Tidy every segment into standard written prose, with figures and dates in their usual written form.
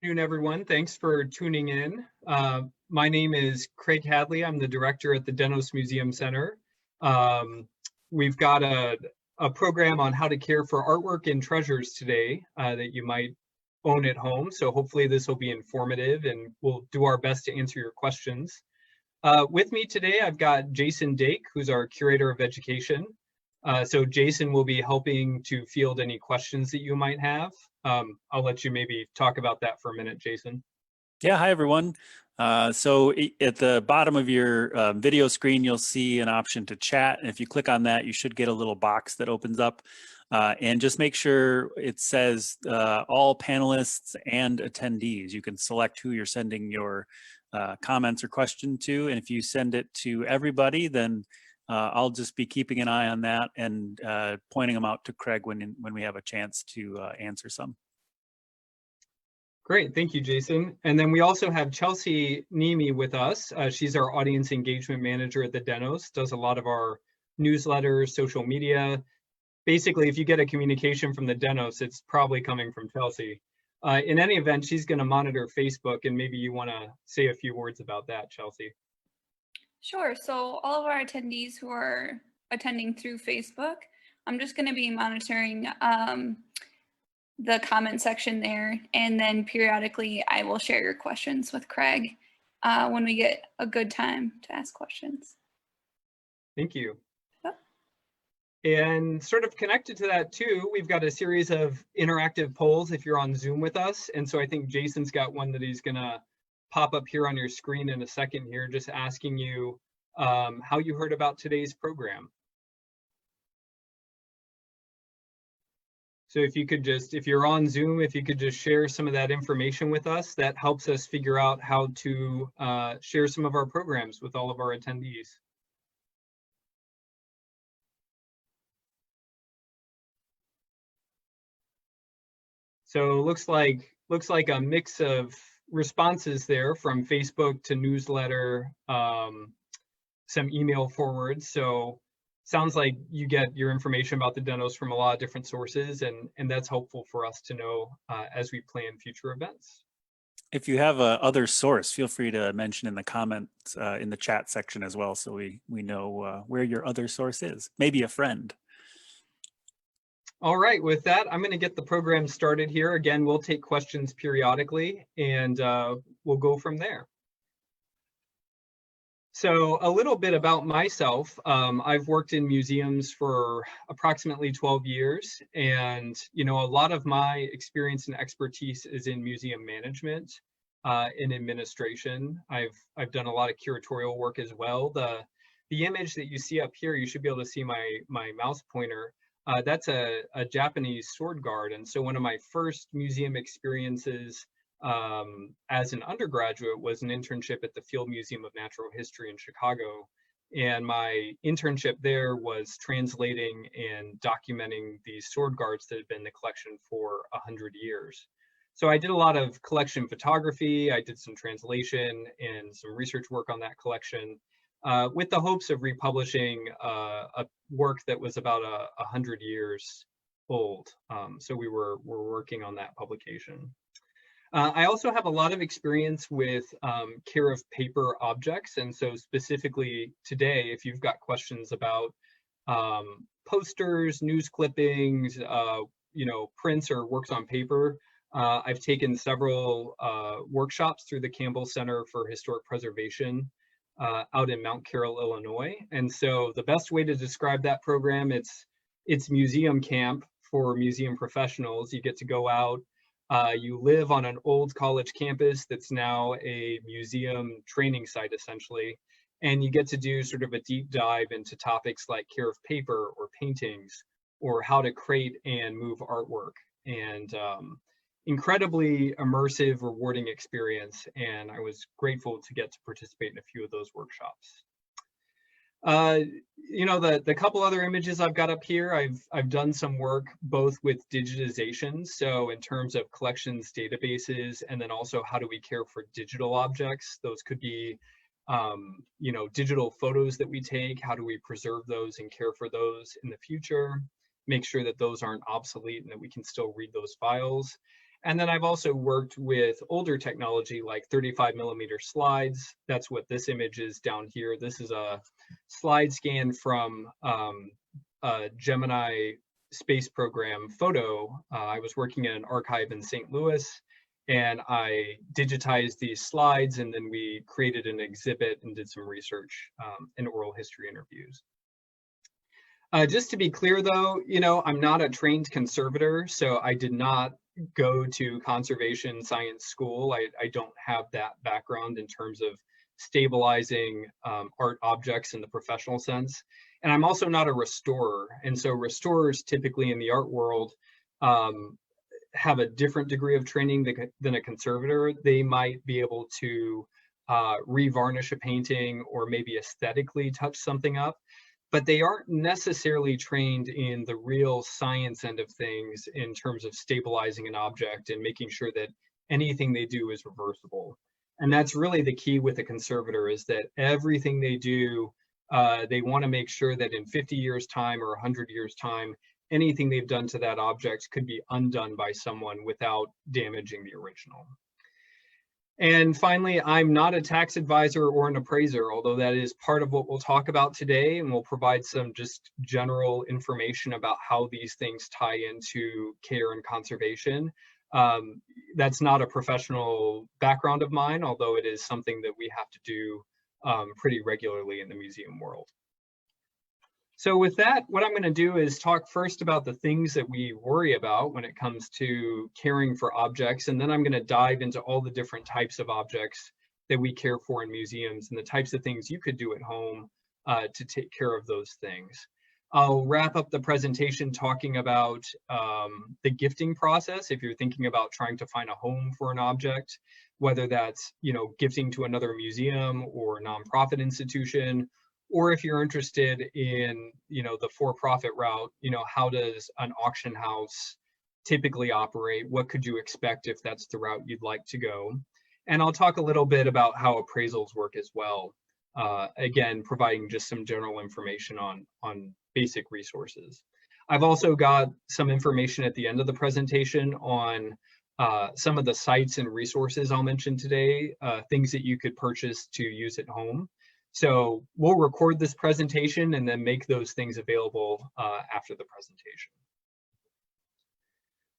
Good afternoon, everyone. Thanks for tuning in. My name is Craig Hadley. I'm the director at the Denos Museum Center. We've got a program on how to care for artwork and treasures today that you might own at home. So hopefully this will be informative and we'll do our best to answer your questions. With me today, I've got Jason Dake, who's our curator of education. So Jason will be helping to field any questions that you might have. I'll let you maybe talk about that for a minute, Jason. Yeah, hi everyone. So at the bottom of your video screen, you'll see an option to chat. And if you click on that, you should get a little box that opens up. And just make sure it says all panelists and attendees. You can select who you're sending your comments or question to. And if you send it to everybody, then I'll just be keeping an eye on that and pointing them out to Craig when we have a chance to answer some. Great, thank you, Jason. And then we also have Chelsea Nemi with us. She's our audience engagement manager at the Denos, does a lot of our newsletters, social media. Basically, if you get a communication from the Denos, it's probably coming from Chelsea. In any event, she's going to monitor Facebook, and maybe you want to say a few words about that, Chelsea. Sure. So all of our attendees who are attending through Facebook, I'm just going to be monitoring the comment section there, and then periodically I will share your questions with Craig when we get a good time to ask questions. Thank you. Yep. And sort of connected to that too, we've got a series of interactive polls if you're on Zoom with us. And so I think Jason's got one that he's gonna pop up here on your screen in a second here, just asking you how you heard about today's program. So if you could just, if you're on Zoom, if you could just share some of that information with us, that helps us figure out how to share some of our programs with all of our attendees. So looks like a mix of responses there, from Facebook to newsletter, some email forwards. So sounds like you get your information about the Denos from a lot of different sources, and that's helpful for us to know as we plan future events. If you have a other source, feel free to mention in the comments in the chat section as well, so we know where your other source is. Maybe a friend. All right, with that, I'm going to get the program started here. Again, we'll take questions periodically, and we'll go from there. So a little bit about myself. I've worked in museums for approximately 12 years, and a lot of my experience and expertise is in museum management and administration. I've done a lot of curatorial work as well. The image that you see up here, you should be able to see my mouse pointer. That's a Japanese sword guard, and so one of my first museum experiences as an undergraduate was an internship at the Field Museum of Natural History in Chicago. And my internship there was translating and documenting these sword guards that had been in the collection for 100 years. So I did a lot of collection photography, I did some translation and some research work on that collection with the hopes of republishing a work that was about 100 years old. So we were working on that publication. I also have a lot of experience with care of paper objects, and so specifically today, if you've got questions about posters, news clippings, prints or works on paper, I've taken several workshops through the Campbell Center for Historic Preservation out in Mount Carroll, Illinois. And so the best way to describe that program, it's museum camp for museum professionals. You get to go out. You live on an old college campus that's now a museum training site, essentially, and you get to do sort of a deep dive into topics like care of paper or paintings, or how to create and move artwork. And incredibly immersive, rewarding experience, and I was grateful to get to participate in a few of those workshops. The couple other images I've got up here, I've done some work both with digitization, so in terms of collections databases, and then also how do we care for digital objects. Those could be digital photos that we take, how do we preserve those and care for those in the future, make sure that those aren't obsolete and that we can still read those files. And then I've also worked with older technology like 35mm slides. That's what this image is down here. This is a slide scan from a Gemini space program photo. I was working in an archive in St. Louis, and I digitized these slides, and then we created an exhibit and did some research and oral history interviews. Just to be clear though, I'm not a trained conservator, so I did not go to conservation science school. I don't have that background in terms of stabilizing art objects in the professional sense. And I'm also not a restorer. And so restorers typically in the art world have a different degree of training than a conservator. They might be able to revarnish a painting or maybe aesthetically touch something up, but they aren't necessarily trained in the real science end of things in terms of stabilizing an object and making sure that anything they do is reversible. And that's really the key with a conservator, is that everything they do, they want to make sure that in 50 years time or 100 years time, anything they've done to that object could be undone by someone without damaging the original. And finally, I'm not a tax advisor or an appraiser, although that is part of what we'll talk about today, and we'll provide some just general information about how these things tie into care and conservation. That's not a professional background of mine, although it is something that we have to do pretty regularly in the museum world. So with that, what I'm going to do is talk first about the things that we worry about when it comes to caring for objects, and then I'm going to dive into all the different types of objects that we care for in museums and the types of things you could do at home to take care of those things. I'll wrap up the presentation talking about the gifting process if you're thinking about trying to find a home for an object, whether that's gifting to another museum or nonprofit institution, or if you're interested in the for-profit route, how does an auction house typically operate? What could you expect if that's the route you'd like to go? And I'll talk a little bit about how appraisals work as well. Again, providing just some general information on basic resources. I've also got some information at the end of the presentation on some of the sites and resources I'll mention today, things that you could purchase to use at home. So we'll record this presentation and then make those things available after the presentation.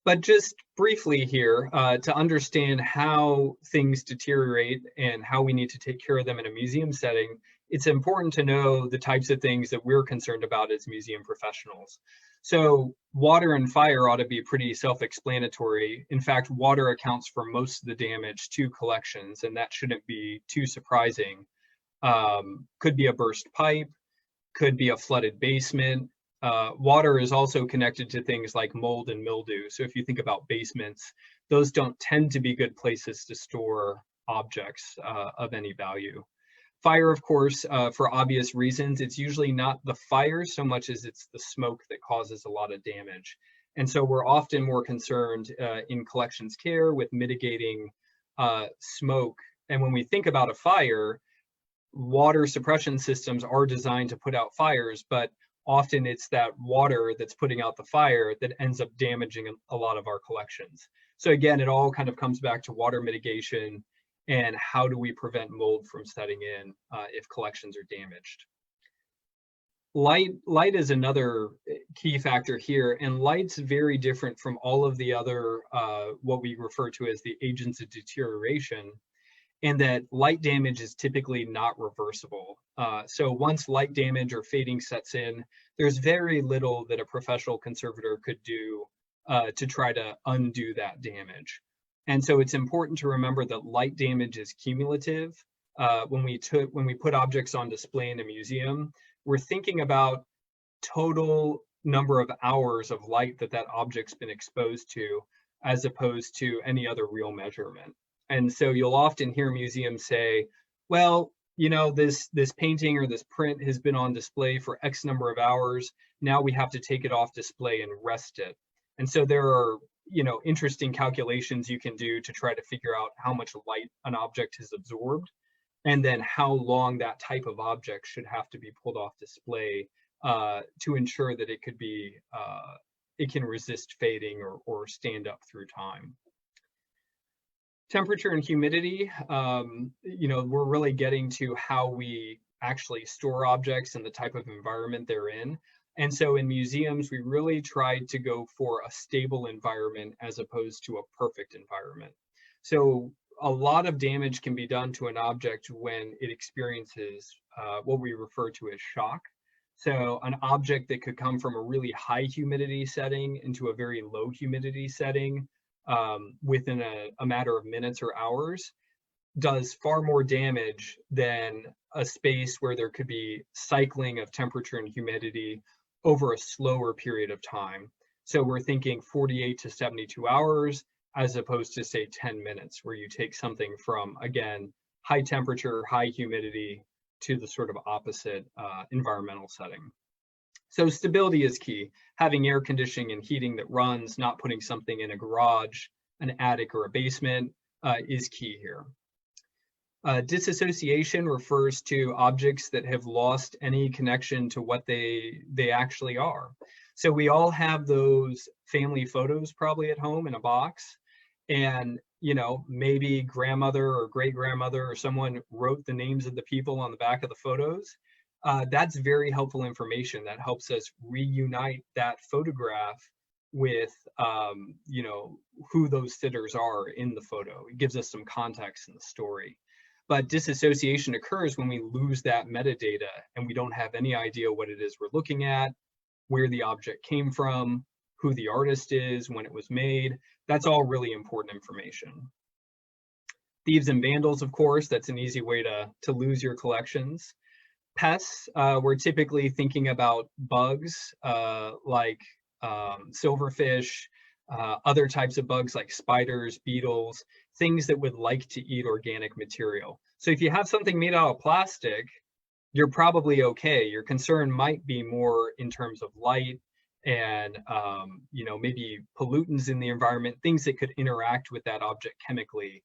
But just briefly here, to understand how things deteriorate and how we need to take care of them in a museum setting, it's important to know the types of things that we're concerned about as museum professionals. So water and fire ought to be pretty self-explanatory. In fact, water accounts for most of the damage to collections, and that shouldn't be too surprising. Could be a burst pipe, could be a flooded basement. Water is also connected to things like mold and mildew. So if you think about basements, those don't tend to be good places to store objects of any value. Fire, of course, for obvious reasons, it's usually not the fire so much as it's the smoke that causes a lot of damage. And so we're often more concerned in collections care with mitigating smoke. And when we think about a fire, water suppression systems are designed to put out fires, but often it's that water that's putting out the fire that ends up damaging a lot of our collections. So again, it all kind of comes back to water mitigation and how do we prevent mold from setting in if collections are damaged. Light is another key factor here, and light's very different from all of the other what we refer to as the agents of deterioration, and that light damage is typically not reversible. So once light damage or fading sets in, there's very little that a professional conservator could do to try to undo that damage. And so it's important to remember that light damage is cumulative. When we put objects on display in a museum, we're thinking about total number of hours of light that object's been exposed to, as opposed to any other real measurement. And so you'll often hear museums say, well, this painting or this print has been on display for X number of hours. Now we have to take it off display and rest it. And so there are, interesting calculations you can do to try to figure out how much light an object has absorbed, and then how long that type of object should have to be pulled off display to ensure that it can resist fading or stand up through time. Temperature and humidity, we're really getting to how we actually store objects and the type of environment they're in. And so in museums, we really tried to go for a stable environment as opposed to a perfect environment. So a lot of damage can be done to an object when it experiences what we refer to as shock. So an object that could come from a really high humidity setting into a very low humidity setting within a matter of minutes or hours does far more damage than a space where there could be cycling of temperature and humidity over a slower period of time. So we're thinking 48 to 72 hours as opposed to, say, 10 minutes, where you take something from, again, high temperature, high humidity to the sort of opposite environmental setting. So stability is key. Having air conditioning and heating that runs, not putting something in a garage, an attic, or a basement is key here. Disassociation refers to objects that have lost any connection to what they actually are. So we all have those family photos probably at home in a box, and maybe grandmother or great-grandmother or someone wrote the names of the people on the back of the photos. That's very helpful information that helps us reunite that photograph with who those sitters are in the photo. It gives us some context in the story. But disassociation occurs when we lose that metadata and we don't have any idea what it is we're looking at, where the object came from, who the artist is, when it was made. That's all really important information. Thieves and vandals, of course, that's an easy way to lose your collections. Pests, we're typically thinking about bugs like silverfish, other types of bugs like spiders, beetles, things that would like to eat organic material. So if you have something made out of plastic, you're probably okay. Your concern might be more in terms of light and maybe pollutants in the environment, things that could interact with that object chemically.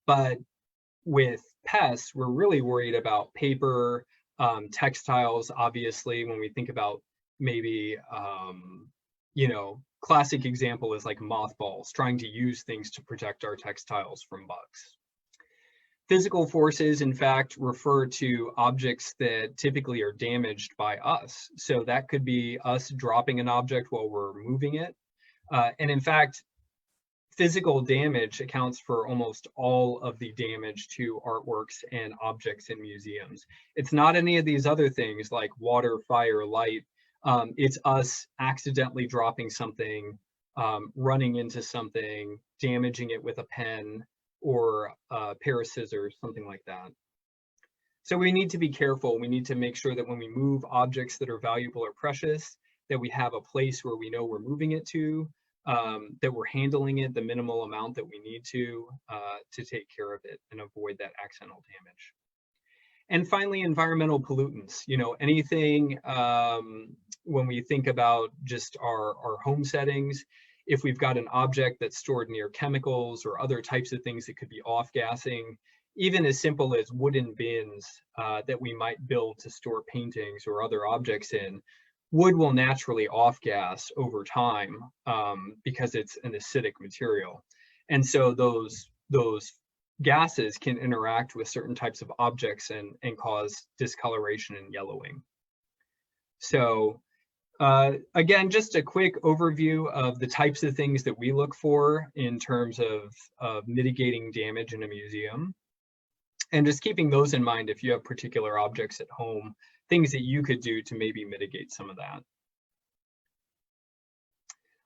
But with pests, we're really worried about paper, textiles, obviously, when we think about maybe, classic example is like mothballs, trying to use things to protect our textiles from bugs. Physical forces, in fact, refer to objects that typically are damaged by us. So that could be us dropping an object while we're moving it. And in fact, physical damage accounts for almost all of the damage to artworks and objects in museums. It's not any of these other things like water, fire, light. It's us accidentally dropping something, running into something, damaging it with a pen or a pair of scissors, something like that. So we need to be careful. We need to make sure that when we move objects that are valuable or precious, that we have a place where we know we're moving it to, that we're handling it the minimal amount that we need to take care of it and avoid that accidental damage. And finally, environmental pollutants. Anything when we think about just our home settings, if we've got an object that's stored near chemicals or other types of things that could be off-gassing, even as simple as wooden bins that we might build to store paintings or other objects in, wood will naturally off-gas over time because it's an acidic material. And so those gases can interact with certain types of objects and cause discoloration and yellowing. So again, just a quick overview of the types of things that we look for in terms of mitigating damage in a museum. And just keeping those in mind if you have particular objects at home, things that you could do to maybe mitigate some of that.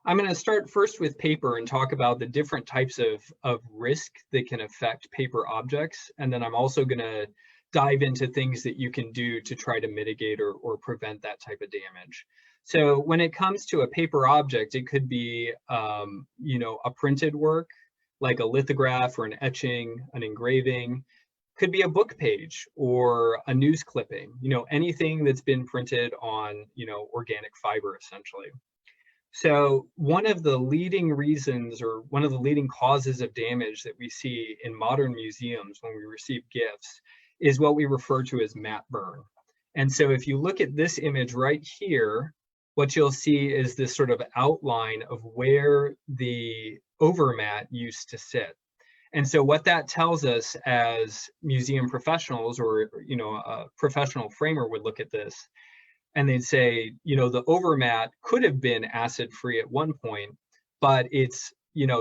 I'm going to start first with paper and talk about the different types of risk that can affect paper objects. And then I'm also going to dive into things that you can do to try to mitigate or prevent that type of damage. So when it comes to a paper object, it could be, a printed work, like a lithograph or an etching, an engraving. Could be a book page or a news clipping, anything that's been printed on, organic fiber, essentially. So one of the leading reasons or one of the leading causes of damage that we see in modern museums when we receive gifts is what we refer to as matte burn. And so if you look at this image right here, what you'll see is this sort of outline of where the overmat used to sit. And so what that tells us as museum professionals, or a professional framer would look at this and they'd say, the overmat could have been acid free at one point, but it's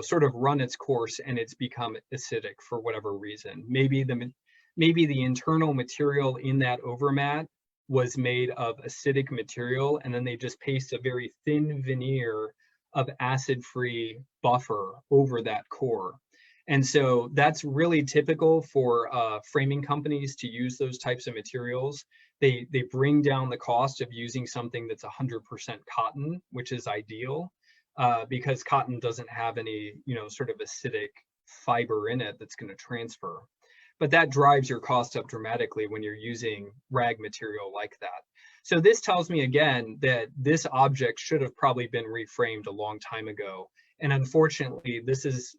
sort of run its course and it's become acidic for whatever reason. Maybe the internal material in that overmat was made of acidic material, and then they just paste a very thin veneer of acid-free buffer over that core. And so that's really typical for framing companies to use those types of materials. They bring down the cost of using something that's 100% cotton, which is ideal, because cotton doesn't have any, sort of acidic fiber in it that's going to transfer. But that drives your cost up dramatically when you're using rag material like that. So this tells me again that this object should have probably been reframed a long time ago. And unfortunately, this is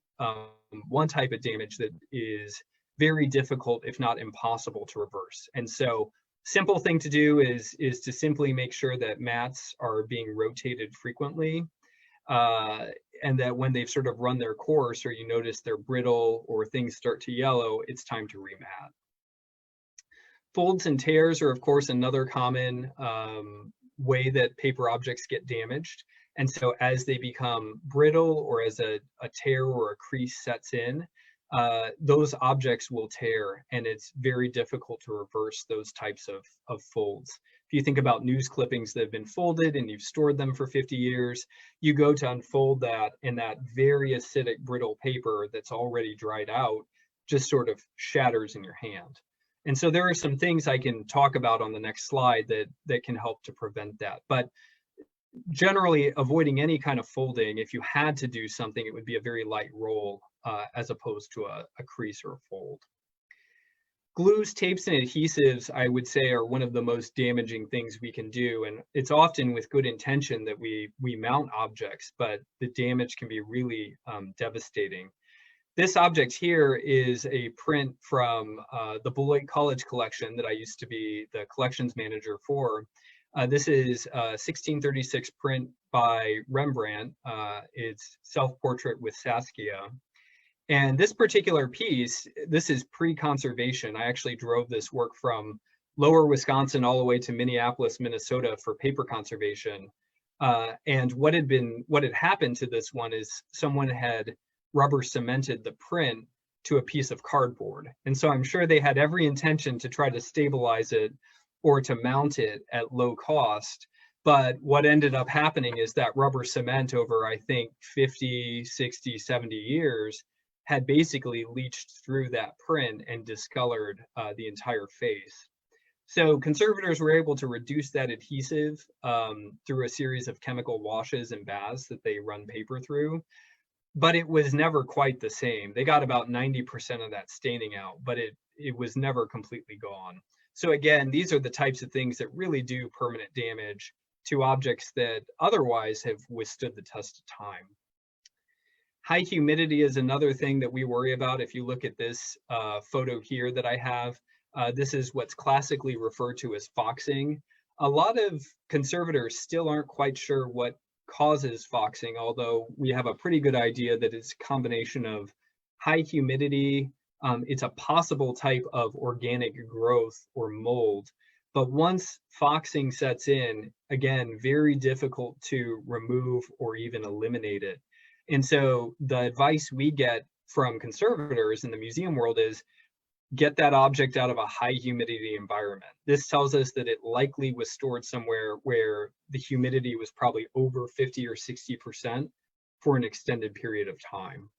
one type of damage that is very difficult, if not impossible, to reverse. And so simple thing to do is to simply make sure that mats are being rotated frequently, and that when they've sort of run their course, or you notice they're brittle or things start to yellow, it's time to remat. Folds and tears are, of course, another common way that paper objects get damaged. And so as they become brittle, or as a tear or a crease sets in, those objects will tear, and it's very difficult to reverse those types of folds. If you think about news clippings that have been folded and you've stored them for 50 years, you go to unfold that, and that very acidic brittle paper that's already dried out just sort of shatters in your hand. And so there are some things I can talk about on the next slide that can help to prevent that. But generally, avoiding any kind of folding, if you had to do something, it would be a very light roll as opposed to a crease or a fold. Glues, tapes, and adhesives, I would say, are one of the most damaging things we can do. And it's often with good intention that we mount objects, but the damage can be really devastating. This object here is a print from the Beloit College collection that I used to be the collections manager for. This is a 1636 print by Rembrandt. It's Self-Portrait with Saskia. And this particular piece, this is pre-conservation. I actually drove this work from lower Wisconsin all the way to Minneapolis, Minnesota for paper conservation. And what had happened to this one is someone had rubber cemented the print to a piece of cardboard. And so I'm sure they had every intention to try to stabilize it or to mount it at low cost. But what ended up happening is that rubber cement over, I think, 50, 60, 70 years had basically leached through that print and discolored the entire face. So conservators were able to reduce that adhesive through a series of chemical washes and baths that they run paper through, but it was never quite the same. They got about 90% of that staining out, but it was never completely gone. So again, these are the types of things that really do permanent damage to objects that otherwise have withstood the test of time. High humidity is another thing that we worry about. If you look at this photo here that I have, this is what's classically referred to as foxing. A lot of conservators still aren't quite sure what causes foxing, although we have a pretty good idea that it's a combination of high humidity. It's a possible type of organic growth or mold. But once foxing sets in, again, very difficult to remove or even eliminate it. And so the advice we get from conservators in the museum world is get that object out of a high humidity environment. This tells us that it likely was stored somewhere where the humidity was probably over 50 or 60% for an extended period of time.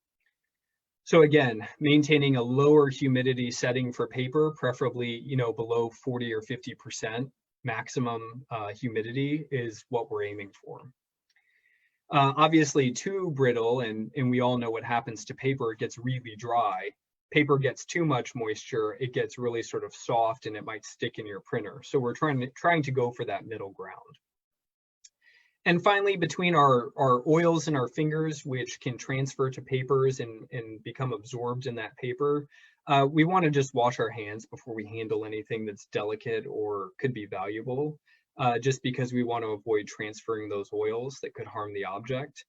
So again, maintaining a lower humidity setting for paper, preferably below 40 or 50% maximum humidity is what we're aiming for. Obviously too brittle, and we all know what happens to paper, it gets really dry. Paper gets too much moisture, it gets really sort of soft and it might stick in your printer. So we're trying to go for that middle ground. And finally, between our oils in our fingers, which can transfer to papers and become absorbed in that paper, we want to just wash our hands before we handle anything that's delicate or could be valuable, just because we want to avoid transferring those oils that could harm the object.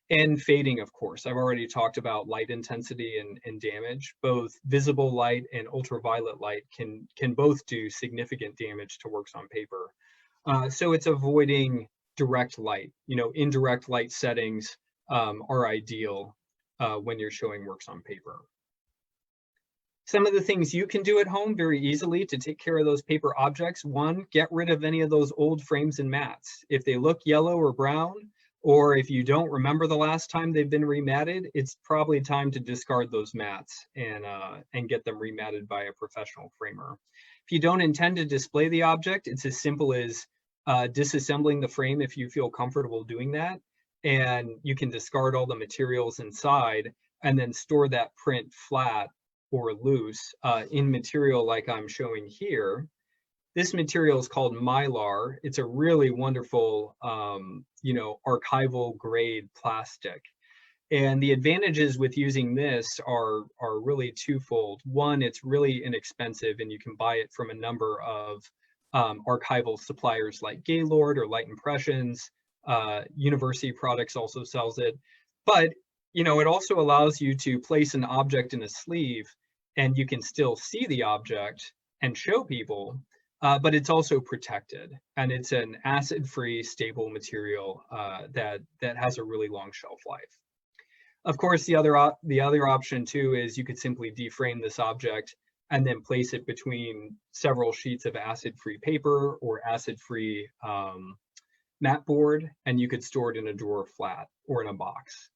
And fading, of course. I've already talked about light intensity and damage. Both visible light and ultraviolet light can both do significant damage to works on paper. So it's avoiding direct light. Indirect light settings are ideal when you're showing works on paper. Some of the things you can do at home very easily to take care of those paper objects. One, get rid of any of those old frames and mats. If they look yellow or brown, or if you don't remember the last time they've been rematted, it's probably time to discard those mats and get them rematted by a professional framer. If you don't intend to display the object, it's as simple as disassembling the frame if you feel comfortable doing that. And you can discard all the materials inside and then store that print flat or loose in material like I'm showing here. This material is called Mylar. It's a really wonderful, archival grade plastic. And the advantages with using this are really twofold. One, it's really inexpensive and you can buy it from a number of archival suppliers like Gaylord or Light Impressions. University Products also sells it. But it also allows you to place an object in a sleeve and you can still see the object and show people, but it's also protected. And it's an acid-free, stable material that has a really long shelf life. Of course, the other option too is you could simply deframe this object and then place it between several sheets of acid-free paper or acid-free mat board, and you could store it in a drawer flat or in a box.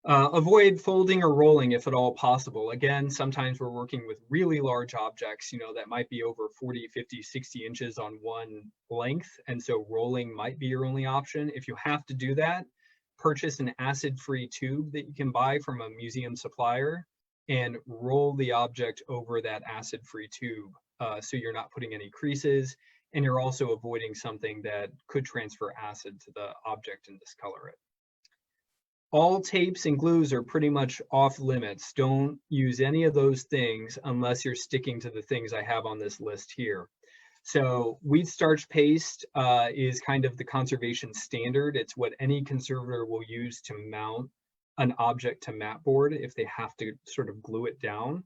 Avoid folding or rolling if at all possible. Again, sometimes we're working with really large objects, that might be over 40, 50, 60 inches on one length. And so rolling might be your only option. If you have to do that, purchase an acid-free tube that you can buy from a museum supplier and roll the object over that acid-free tube. So you're not putting any creases and you're also avoiding something that could transfer acid to the object and discolor it. All tapes and glues are pretty much off limits. Don't use any of those things unless you're sticking to the things I have on this list here. So wheat starch paste is kind of the conservation standard. It's what any conservator will use to mount an object to mat board if they have to sort of glue it down.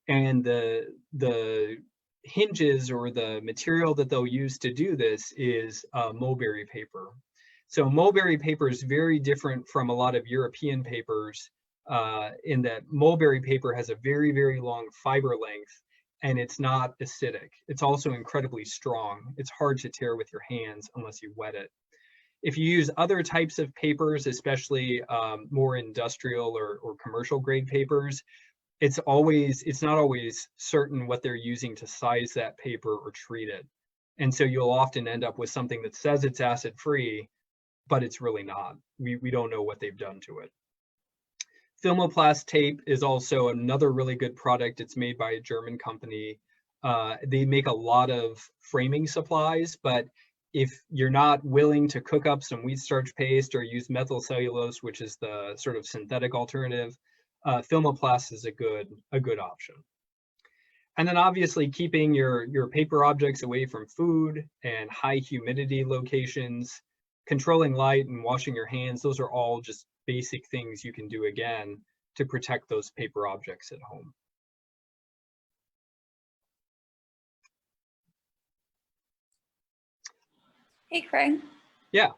And the hinges or the material that they'll use to do this is mulberry paper. So mulberry paper is very different from a lot of European papers in that mulberry paper has a very, very long fiber length and it's not acidic. It's also incredibly strong. It's hard to tear with your hands unless you wet it. If you use other types of papers, especially more industrial or commercial grade papers, it's not always certain what they're using to size that paper or treat it. And so you'll often end up with something that says it's acid-free, but it's really not. We don't know what they've done to it. Filmoplast tape is also another really good product. It's made by a German company. They make a lot of framing supplies, but if you're not willing to cook up some wheat starch paste or use methyl cellulose, which is the sort of synthetic alternative, Filmoplast is a good option. And then obviously keeping your paper objects away from food and high humidity locations, controlling light and washing your hands, those are all just basic things you can do again to protect those paper objects at home. Hey, Craig. Yeah.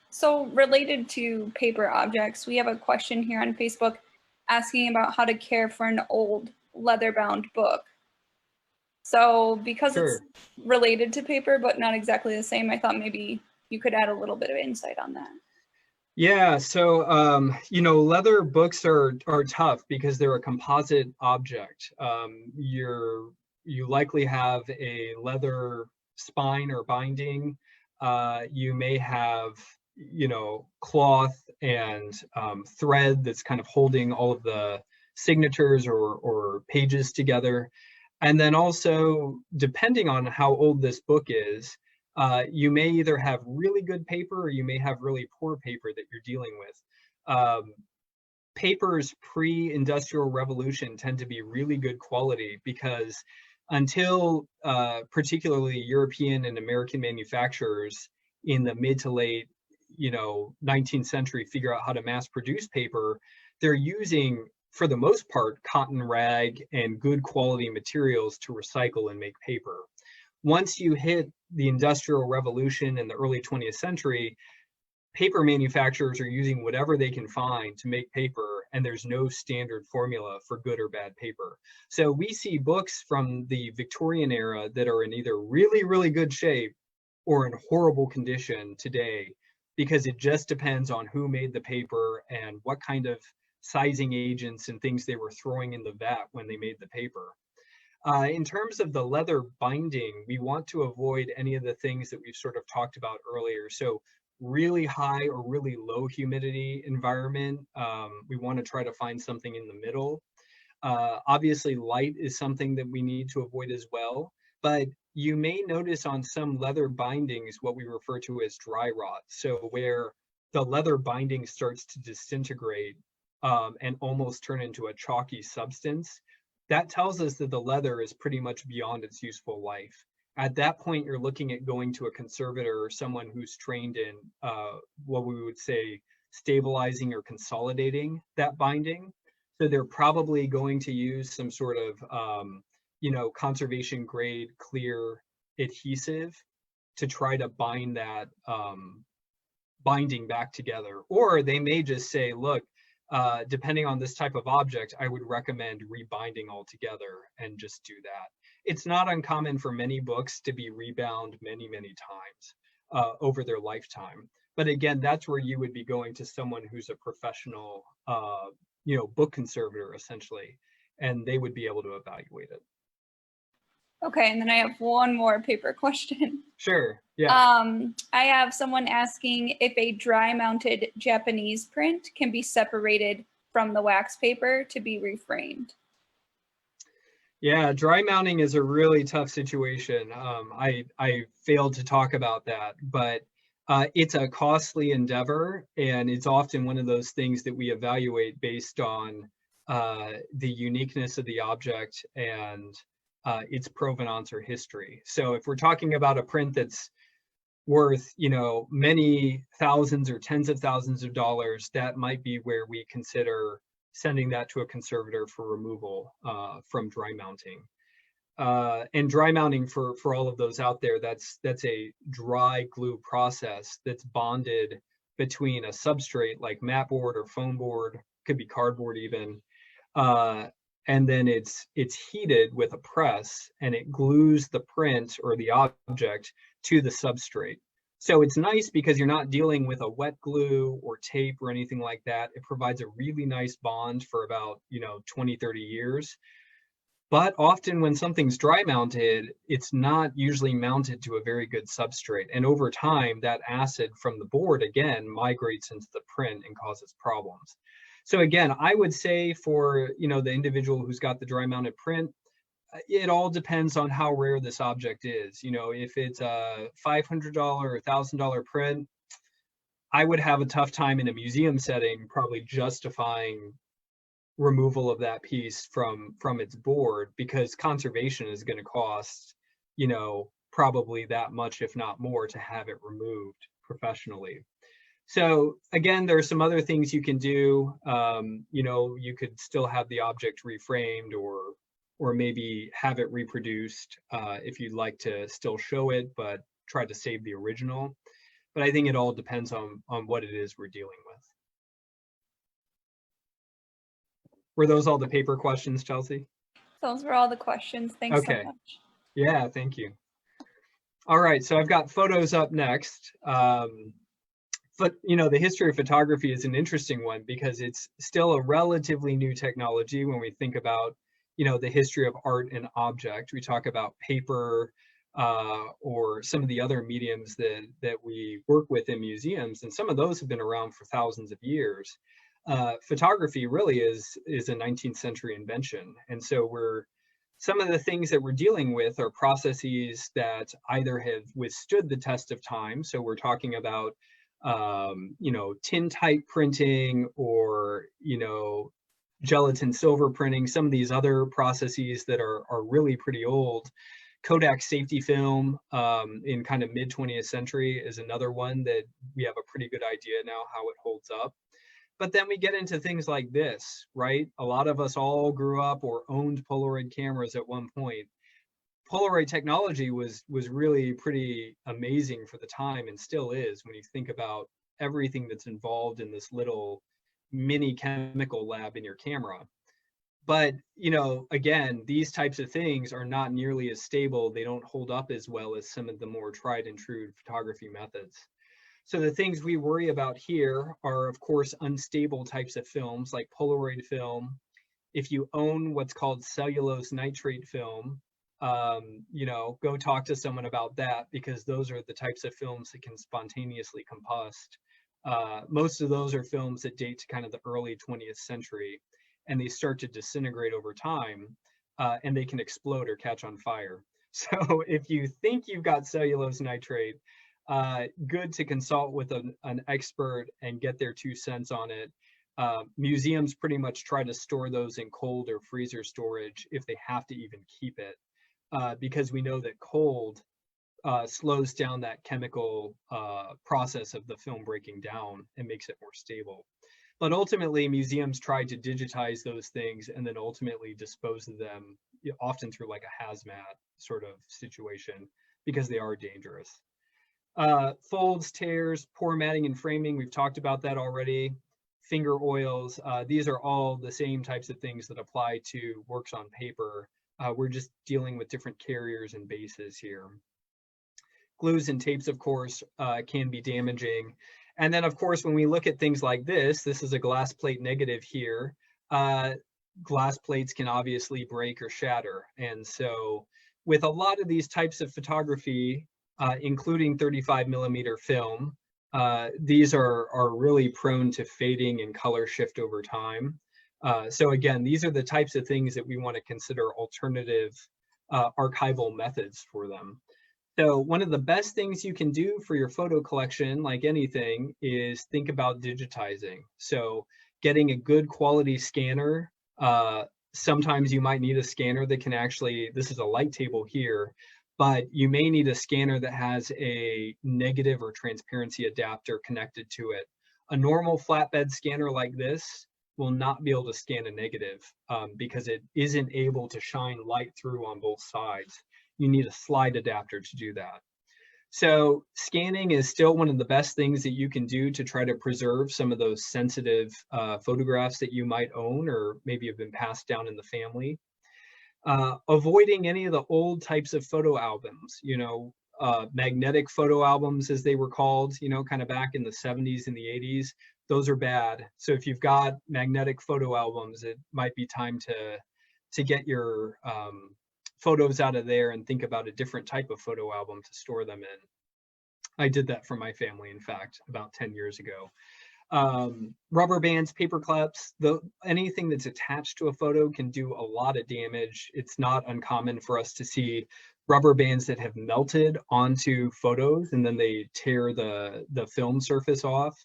So related to paper objects, we have a question here on Facebook asking about how to care for an old leather-bound book. So because Sure. It's related to paper, but not exactly the same, I thought maybe you could add a little bit of insight on that. Yeah, so leather books are tough because they're a composite object. You likely have a leather spine or binding. You may have cloth and thread that's kind of holding all of the signatures or pages together. And then also, depending on how old this book is, you may either have really good paper or you may have really poor paper that you're dealing with. Papers pre-Industrial Revolution tend to be really good quality because until particularly European and American manufacturers in the mid to late 19th century figure out how to mass produce paper, they're using, for the most part, cotton rag and good quality materials to recycle and make paper. Once you hit the Industrial Revolution in the early 20th century, paper manufacturers are using whatever they can find to make paper, and there's no standard formula for good or bad paper. So we see books from the Victorian era that are in either really, really good shape or in horrible condition today, because it just depends on who made the paper and what kind of sizing agents and things they were throwing in the vat when they made the paper. In terms of the leather binding, we want to avoid any of the things that we've sort of talked about earlier. So really high or really low humidity environment, we want to try to find something in the middle. Obviously, light is something that we need to avoid as well, but you may notice on some leather bindings what we refer to as dry rot. So where the leather binding starts to disintegrate and almost turn into a chalky substance, that tells us that the leather is pretty much beyond its useful life. At that point, you're looking at going to a conservator or someone who's trained in what we would say stabilizing or consolidating that binding. So they're probably going to use some sort of conservation grade clear adhesive to try to bind that binding back together. Or they may just say, look, depending on this type of object, I would recommend rebinding altogether and just do that. It's not uncommon for many books to be rebound many, many times over their lifetime. But again, that's where you would be going to someone who's a professional, book conservator, essentially, and they would be able to evaluate it. Okay, and then I have one more paper question. Sure, yeah. I have someone asking if a dry-mounted Japanese print can be separated from the wax paper to be reframed. Yeah, dry mounting is a really tough situation. I failed to talk about that, but it's a costly endeavor, and it's often one of those things that we evaluate based on the uniqueness of the object and its provenance or history. So if we're talking about a print that's worth, many thousands or tens of thousands of dollars, that might be where we consider sending that to a conservator for removal from dry mounting. And dry mounting, for all of those out there, that's a dry glue process that's bonded between a substrate like mat board or foam board, could be cardboard even, and then it's heated with a press, and it glues the print or the object to the substrate. So it's nice because you're not dealing with a wet glue or tape or anything like that. It provides a really nice bond for about 20, 30 years. But often when something's dry mounted, it's not usually mounted to a very good substrate. And over time, that acid from the board, again, migrates into the print and causes problems. So again, I would say for the individual who's got the dry mounted print, it all depends on how rare this object is. If it's a $500 or $1,000 print, I would have a tough time in a museum setting probably justifying removal of that piece from its board, because conservation is going to cost probably that much, if not more, to have it removed professionally. So again, there are some other things you can do. You could still have the object reframed or maybe have it reproduced if you'd like to still show it, but try to save the original. But I think it all depends on what it is we're dealing with. Were those all the paper questions, Chelsea? Those were all the questions. Thanks so much. Yeah, thank you. All right, so I've got photos up next. But the history of photography is an interesting one because it's still a relatively new technology when we think about the history of art and object. We talk about paper or some of the other mediums that we work with in museums, and some of those have been around for thousands of years. Photography really is a 19th century invention, and so some of the things that we're dealing with are processes that either have withstood the test of time. So we're talking about tintype printing or gelatin silver printing, some of these other processes that are really pretty old, Kodak safety film in kind of mid 20th century is another one that we have a pretty good idea now how it holds up. But then we get into things like this, right? A lot of us all grew up or owned Polaroid cameras at one point. Polaroid technology was really pretty amazing for the time, and still is when you think about everything that's involved in this little mini chemical lab in your camera. But, you know, again, these types of things are not nearly as stable. They don't hold up as well as some of the more tried and true photography methods. So the things we worry about here are, of course, unstable types of films like Polaroid film. If you own what's called cellulose nitrate film, you know, go talk to someone about that, because those are the types of films that can spontaneously combust. Most of those are films that date to kind of the early 20th century, and they start to disintegrate over time, and they can explode or catch on fire. So if you think you've got cellulose nitrate, good to consult with an expert and get their 2 cents on it. Museums pretty much try to store those in cold or freezer storage if they have to even keep it, because we know that cold slows down that chemical process of the film breaking down and makes it more stable. But ultimately, museums try to digitize those things and then ultimately dispose of them, often through like a hazmat sort of situation, because they are dangerous. Folds, tears, poor matting and framing, we've talked about that already. Finger oils, these are all the same types of things that apply to works on paper. We're just dealing with different carriers and bases here. Glues and tapes, of course, can be damaging. And then, of course, when we look at things like this is a glass plate negative here. Glass plates can obviously break or shatter. And so with a lot of these types of photography, including 35mm film, these are really prone to fading and color shift over time. So again, these are the types of things that we want to consider alternative archival methods for them. So one of the best things you can do for your photo collection, like anything, is think about digitizing. So getting a good quality scanner. Sometimes you might need a scanner that can actually, this is a light table here, but you may need a scanner that has a negative or transparency adapter connected to it. A normal flatbed scanner like this will not be able to scan a negative because it isn't able to shine light through on both sides. You need a slide adapter to do that. So scanning is still one of the best things that you can do to try to preserve some of those sensitive photographs that you might own or maybe have been passed down in the family. Avoiding any of the old types of photo albums, you know, magnetic photo albums as they were called, you know, kind of back in the 70s and the 80s, those are bad. So if you've got magnetic photo albums, it might be time to get your photos out of there and think about a different type of photo album to store them in. I did that for my family, in fact, about 10 years ago. Rubber bands, paper clips, anything that's attached to a photo can do a lot of damage. It's not uncommon for us to see rubber bands that have melted onto photos and then they tear the film surface off,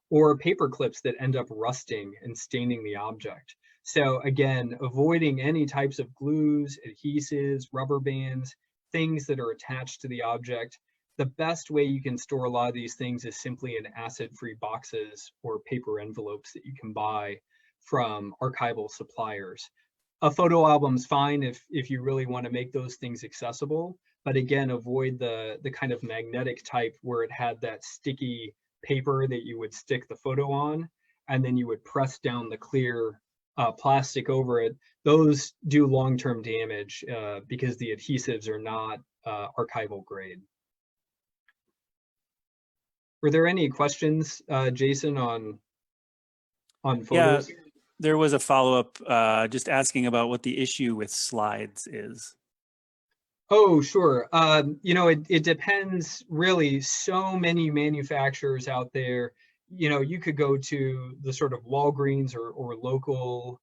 or paper clips that end up rusting and staining the object. So again, avoiding any types of glues, adhesives, rubber bands, things that are attached to the object. The best way you can store a lot of these things is simply in acid-free boxes or paper envelopes that you can buy from archival suppliers. A photo album's fine if you really want to make those things accessible, but again, avoid the kind of magnetic type where it had that sticky paper that you would stick the photo on, and then you would press down the clear plastic over it. Those do long-term damage because the adhesives are not archival grade. Were there any questions, Jason, on photos? Yeah, there was a follow-up just asking about what the issue with slides is. Oh, sure. You know, it depends really. So many manufacturers out there. You know, you could go to the sort of Walgreens or local,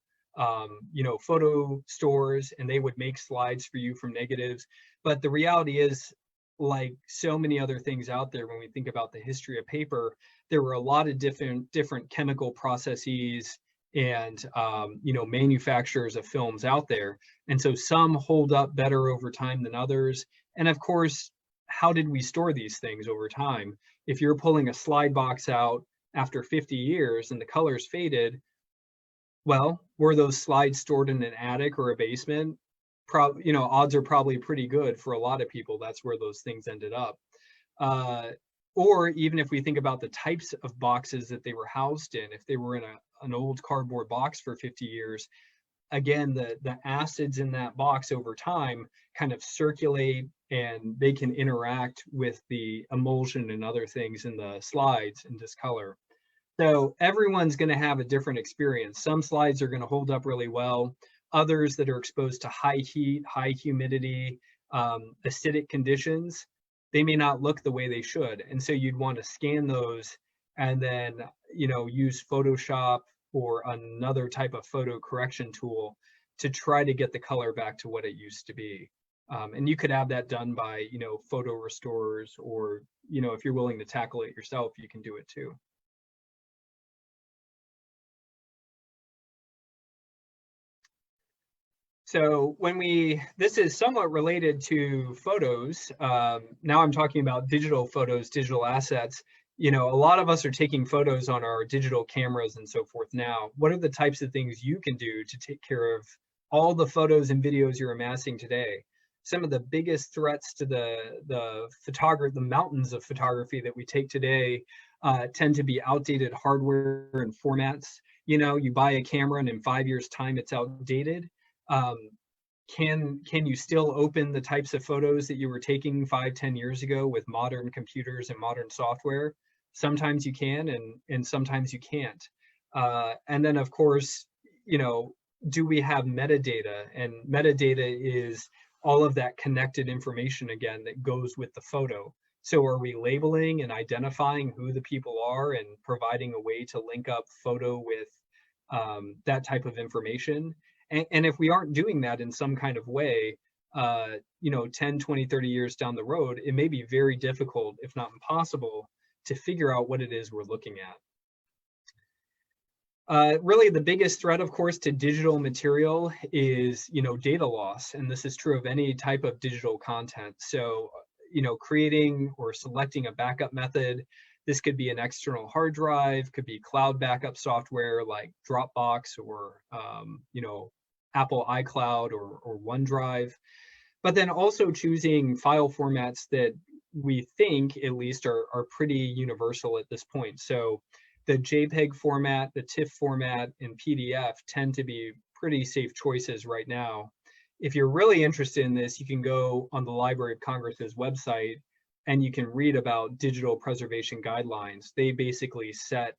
you know, photo stores, and they would make slides for you from negatives. But the reality is, like so many other things out there, when we think about the history of paper, there were a lot of different chemical processes and manufacturers of films out there. And so some hold up better over time than others. And of course, how did we store these things over time? If you're pulling a slide box out after 50 years and the color's faded, well, were those slides stored in an attic or a basement? Odds are probably pretty good for a lot of people. That's where those things ended up. Or even if we think about the types of boxes that they were housed in, if they were in an old cardboard box for 50 years, again, the acids in that box over time kind of circulate and they can interact with the emulsion and other things in the slides and discolor. So everyone's going to have a different experience. Some slides are going to hold up really well. Others that are exposed to high heat, high humidity, acidic conditions, they may not look the way they should. And so you'd want to scan those and then, use Photoshop or another type of photo correction tool to try to get the color back to what it used to be. And you could have that done by, photo restorers, or, if you're willing to tackle it yourself, you can do it too. So this is somewhat related to photos. Now I'm talking about digital photos, digital assets. A lot of us are taking photos on our digital cameras and so forth now. What are the types of things you can do to take care of all the photos and videos you're amassing today? Some of the biggest threats to the mountains of photography that we take today tend to be outdated hardware and formats. You buy a camera and in 5 years' time it's outdated. Can you still open the types of photos that you were taking 5-10 years ago with modern computers and modern software? Sometimes you can, and sometimes you can't. And then of course, do we have metadata? And metadata is all of that connected information again that goes with the photo. So are we labeling and identifying who the people are and providing a way to link up photo with that type of information? And if we aren't doing that in some kind of way, 10, 20, 30 years down the road, it may be very difficult, if not impossible, to figure out what it is we're looking at. Really, the biggest threat, of course, to digital material is, data loss. And this is true of any type of digital content. So, creating or selecting a backup method. This could be an external hard drive, could be cloud backup software like Dropbox or, Apple iCloud or OneDrive. But then also choosing file formats that we think, at least, are pretty universal at this point. So the JPEG format, the TIFF format, and PDF tend to be pretty safe choices right now. If you're really interested in this, you can go on the Library of Congress's website and you can read about digital preservation guidelines. They basically set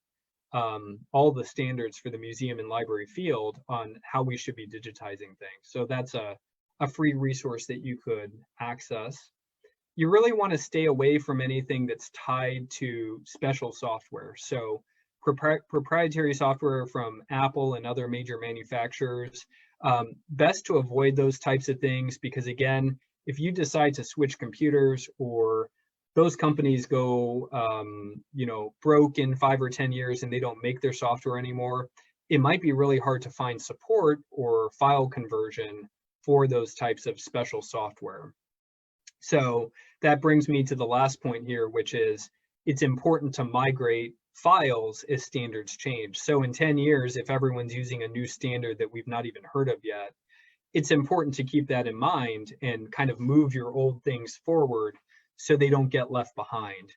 all the standards for the museum and library field on how we should be digitizing things. So that's a free resource that you could access. You really want to stay away from anything that's tied to special software. So proprietary software from Apple and other major manufacturers, best to avoid those types of things, because again, if you decide to switch computers or those companies go, broke in 5 or 10 years and they don't make their software anymore, it might be really hard to find support or file conversion for those types of special software. So that brings me to the last point here, which is it's important to migrate files as standards change. So in 10 years, if everyone's using a new standard that we've not even heard of yet, it's important to keep that in mind and kind of move your old things forward so they don't get left behind.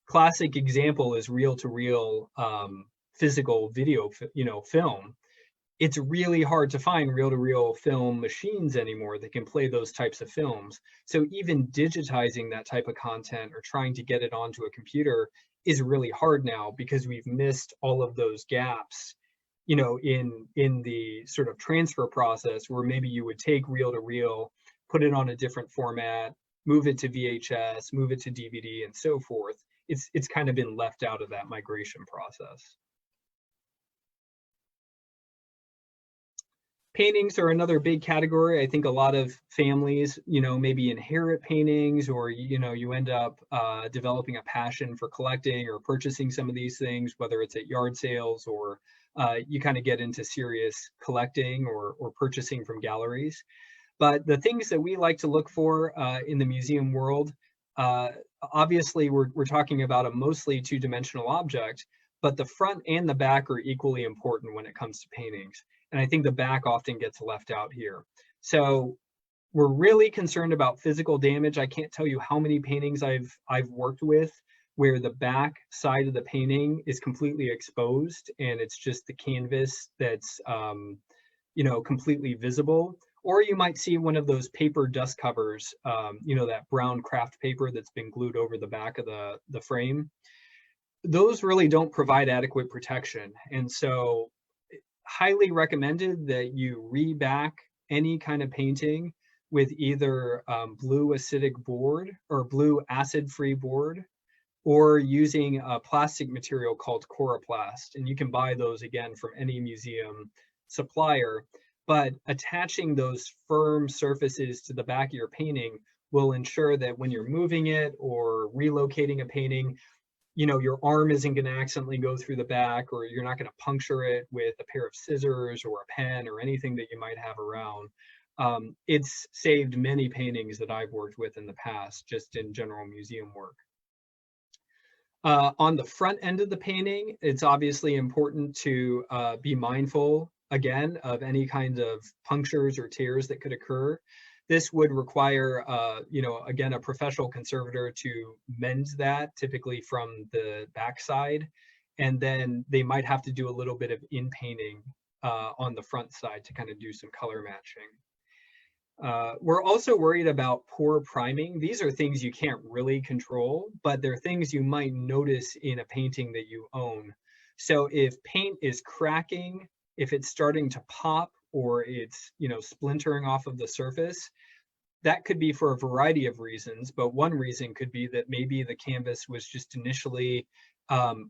Classic example is reel-to-reel physical video, film. It's really hard to find reel-to-reel film machines anymore that can play those types of films. So even digitizing that type of content or trying to get it onto a computer is really hard now because we've missed all of those gaps, in the sort of transfer process where maybe you would take reel-to-reel, put it on a different format, move it to VHS, move it to DVD, and so forth. It's kind of been left out of that migration process. Paintings are another big category. I think a lot of families, maybe inherit paintings, or, you end up developing a passion for collecting or purchasing some of these things, whether it's at yard sales or you kind of get into serious collecting or purchasing from galleries. But the things that we like to look for in the museum world, obviously we're talking about a mostly two-dimensional object, but the front and the back are equally important when it comes to paintings. And I think the back often gets left out here. So we're really concerned about physical damage. I can't tell you how many paintings I've worked with where the back side of the painting is completely exposed and it's just the canvas that's completely visible. Or you might see one of those paper dust covers, that brown craft paper that's been glued over the back of the frame. Those really don't provide adequate protection. And so highly recommended that you reback any kind of painting with either blue acidic board or blue acid-free board, or using a plastic material called coroplast. And you can buy those again from any museum supplier. But attaching those firm surfaces to the back of your painting will ensure that when you're moving it or relocating a painting, your arm isn't going to accidentally go through the back, or you're not going to puncture it with a pair of scissors or a pen or anything that you might have around. It's saved many paintings that I've worked with in the past, just in general museum work. On the front end of the painting, it's obviously important to be mindful, again, of any kind of punctures or tears that could occur. This would require, again, a professional conservator to mend that, typically from the backside, and then they might have to do a little bit of in-painting on the front side to kind of do some color matching. We're also worried about poor priming. These are things you can't really control, but they're things you might notice in a painting that you own. So if paint is cracking, if it's starting to pop, or it's splintering off of the surface, that could be for a variety of reasons. But one reason could be that maybe the canvas was just initially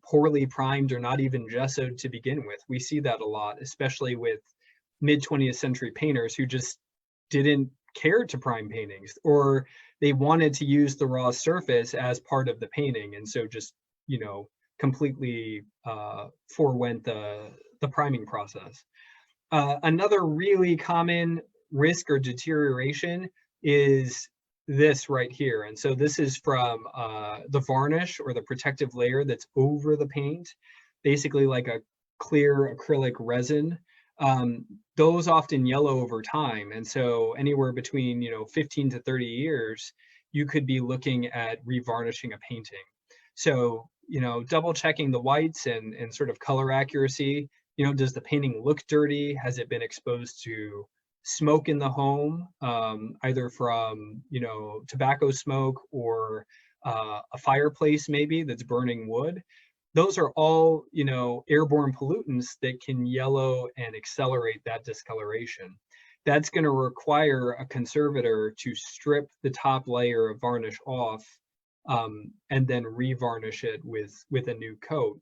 poorly primed or not even gessoed to begin with. We see that a lot, especially with mid-20th century painters who just didn't care to prime paintings, or they wanted to use the raw surface as part of the painting, and so just completely forewent the priming process. Another really common risk or deterioration is this right here. And so this is from the varnish or the protective layer that's over the paint, basically like a clear acrylic resin. Those often yellow over time. And so anywhere between 15 to 30 years, you could be looking at revarnishing a painting. So double checking the whites and sort of color accuracy. Does the painting look dirty? Has it been exposed to smoke in the home, either from tobacco smoke or a fireplace maybe that's burning wood? Those are all airborne pollutants that can yellow and accelerate that discoloration. That's going to require a conservator to strip the top layer of varnish off and then revarnish it with a new coat.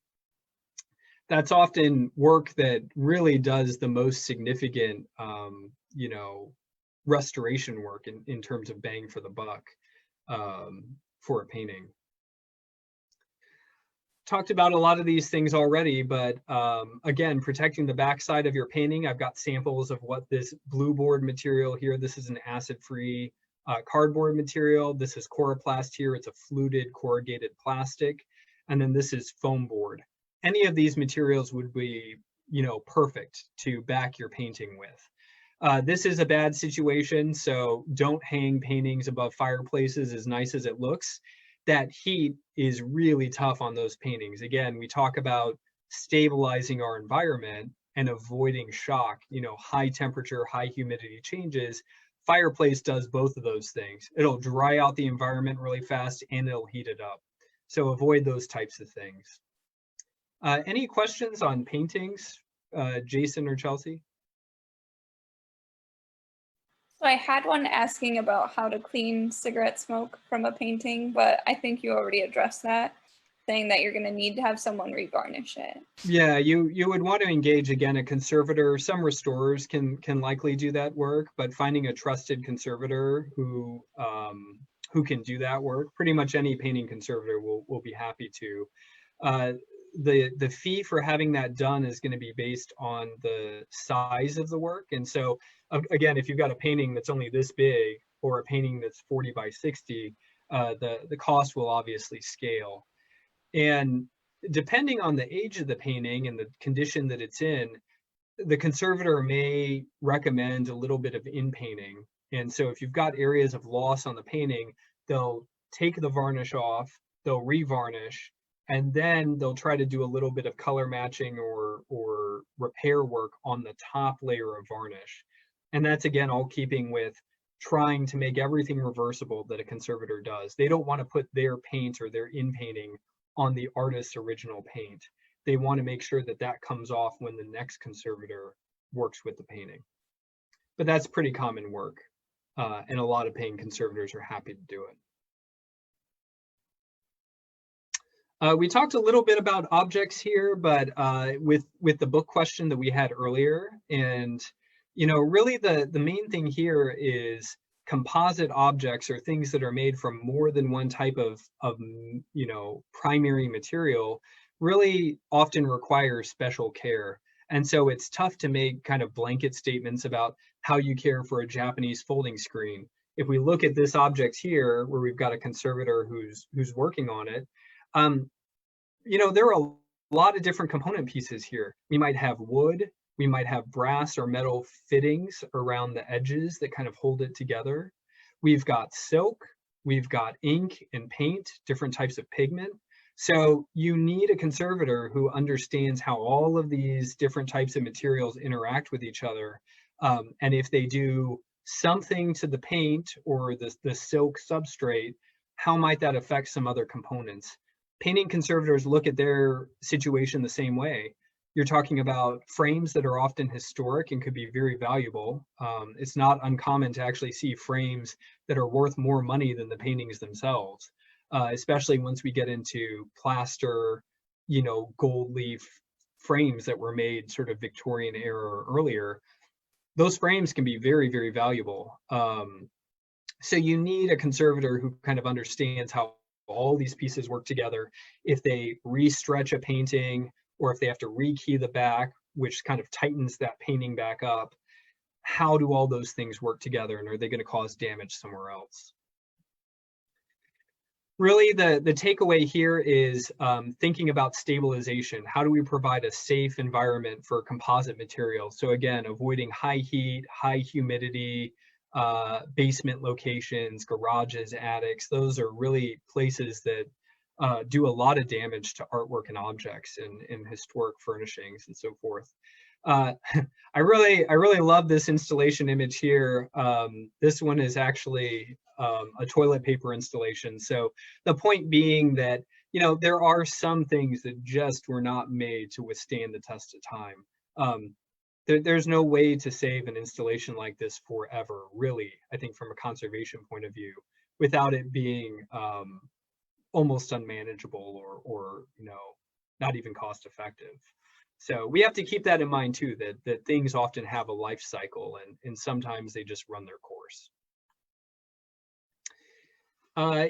That's often work that really does the most significant, restoration work in terms of bang for the buck for a painting. Talked about a lot of these things already, but again, protecting the backside of your painting. I've got samples of what this blue board material here. This is an acid-free cardboard material. This is coroplast here. It's a fluted corrugated plastic. And then this is foam board. Any of these materials would be, perfect to back your painting with. This is a bad situation, so don't hang paintings above fireplaces, as nice as it looks. That heat is really tough on those paintings. Again, we talk about stabilizing our environment and avoiding shock, high temperature, high humidity changes. Fireplace does both of those things. It'll dry out the environment really fast and it'll heat it up. So avoid those types of things. Any questions on paintings, Jason or Chelsea? So I had one asking about how to clean cigarette smoke from a painting, but I think you already addressed that, saying that you're going to need to have someone revarnish it. Yeah, you would want to engage, again, a conservator. Some restorers can likely do that work, but finding a trusted conservator who can do that work, pretty much any painting conservator will be happy to. the fee for having that done is going to be based on the size of the work. And so again, if you've got a painting that's only this big or a painting that's 40 by 60, the cost will obviously scale. And depending on the age of the painting and the condition that it's in, the conservator may recommend a little bit of in-painting. And so if you've got areas of loss on the painting, they'll take the varnish off, they'll re-varnish, and then they'll try to do a little bit of color matching or repair work on the top layer of varnish. And that's, again, all keeping with trying to make everything reversible that a conservator does. They don't want to put their paint or their in-painting on the artist's original paint. They want to make sure that that comes off when the next conservator works with the painting. But that's pretty common work, and a lot of paint conservators are happy to do it. We talked a little bit about objects here, but with the book question that we had earlier, and really the main thing here is composite objects or things that are made from more than one type of primary material really often require special care. And so it's tough to make kind of blanket statements about how you care for a Japanese folding screen. If we look at this object here, where we've got a conservator who's working on it, there are a lot of different component pieces here. We might have wood, we might have brass or metal fittings around the edges that kind of hold it together. We've got silk, we've got ink and paint, different types of pigment. So you need a conservator who understands how all of these different types of materials interact with each other. And if they do something to the paint or the silk substrate, how might that affect some other components? Painting conservators look at their situation the same way. You're talking about frames that are often historic and could be very valuable. It's not uncommon to actually see frames that are worth more money than the paintings themselves, especially once we get into plaster, gold leaf frames that were made sort of Victorian era or earlier. Those frames can be very, very valuable. So you need a conservator who kind of understands how all these pieces work together. If they re-stretch a painting, or if they have to rekey the back, which kind of tightens that painting back up, how do all those things work together, and are they going to cause damage somewhere else? Really, the takeaway here is thinking about stabilization. How do we provide a safe environment for composite materials? So again, avoiding high heat, high humidity, basement locations, garages, attics. Those are really places that do a lot of damage to artwork and objects in historic furnishings and so forth. I really love this installation image here. This one is actually a toilet paper installation. So the point being that, there are some things that just were not made to withstand the test of time. There's no way to save an installation like this forever, really, I think from a conservation point of view, without it being almost unmanageable or not even cost effective. So we have to keep that in mind too, that things often have a life cycle, and sometimes they just run their course.